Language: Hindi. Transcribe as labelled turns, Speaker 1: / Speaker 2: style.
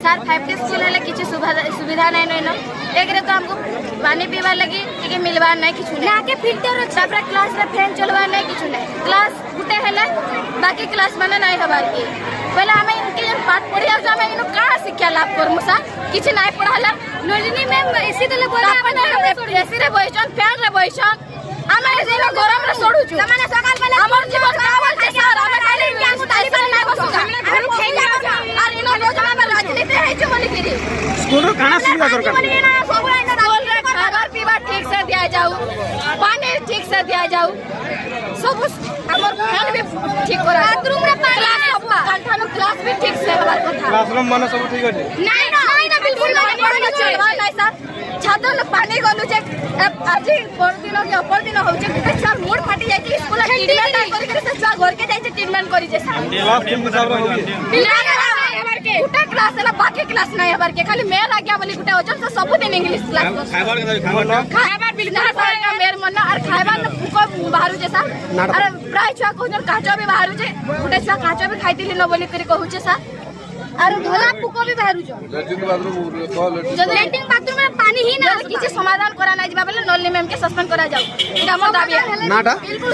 Speaker 1: सार 5T स्कूल है किसी सुविधा नहीं नैन एक तो हमको पानी पीवार लगी टिके मिलवार नहीं किछु नहीं आके फिल्टर तापर क्लास रे फैन चलवार नहीं किछु नहीं क्लास गुटे हेले बाकी क्लास माने नहीं हबार की पहले हमें इनके जन पाठ पढ़ी आ हमें इनो का शिक्षा लाभ करमु सा किछि नहीं पढ़ाला नलिनी मैम इसी तले बोला अपन एसी रे बइछन फैन रे बइछन हमें एनो गरम रे सोडुछु माने सकाल बेला हमर जीवन कावल छै सर हमें खाली इंडिया को ताली पर नहीं बसु हमने घर खेला और इनो योजना में राजनीति है जो बोली गिरी
Speaker 2: स्कूल काना सुविधा दरकार
Speaker 1: खाना पीवा ठीक से दिया जाऊ पानी ठीक से दिया जाऊ सब हमर फैन भी ठीक करा बाथरूम रे पानी क्लास भी ठीक से हमार कथा
Speaker 2: क्लासरूम माने सब ठीक अछि
Speaker 1: नहीं ना बिल्कुल नहीं पढ़ना चलवा नहीं सर छात्र न पानी गलु जे आज पर दिन के अपर दिन हो जे गुटे चार मोड़ फाटी जाय कि स्कूल ट्रीटमेंट करि के से घर के जाय ट्रीटमेंट करि जे सर
Speaker 2: क्लास टीम हिसाब रे होगी
Speaker 1: गुटा क्लास है बाकी क्लास नहीं हबार के खाली मेर आ गया बोली गुटा वजन से सब दिन इंग्लिश क्लास खाइबार बिल्कुल सर का मेर मन और खाइबार को बाहरु जे सर अरे प्राय छुआ को जन काचो भी बाहरु जे गुटे छुआ काचो भी खाइतिली न बोली करी कहू जे सर और धोला पुको भी बाहरु जो लैट्रिन बाथरूम में पानी ही ना किसी समाधान करा नहीं जिबा बोले नलिनी मैम के सस्पेंड करा जाऊ इटा हमर दाबी है
Speaker 2: नाटा
Speaker 1: बिल्कुल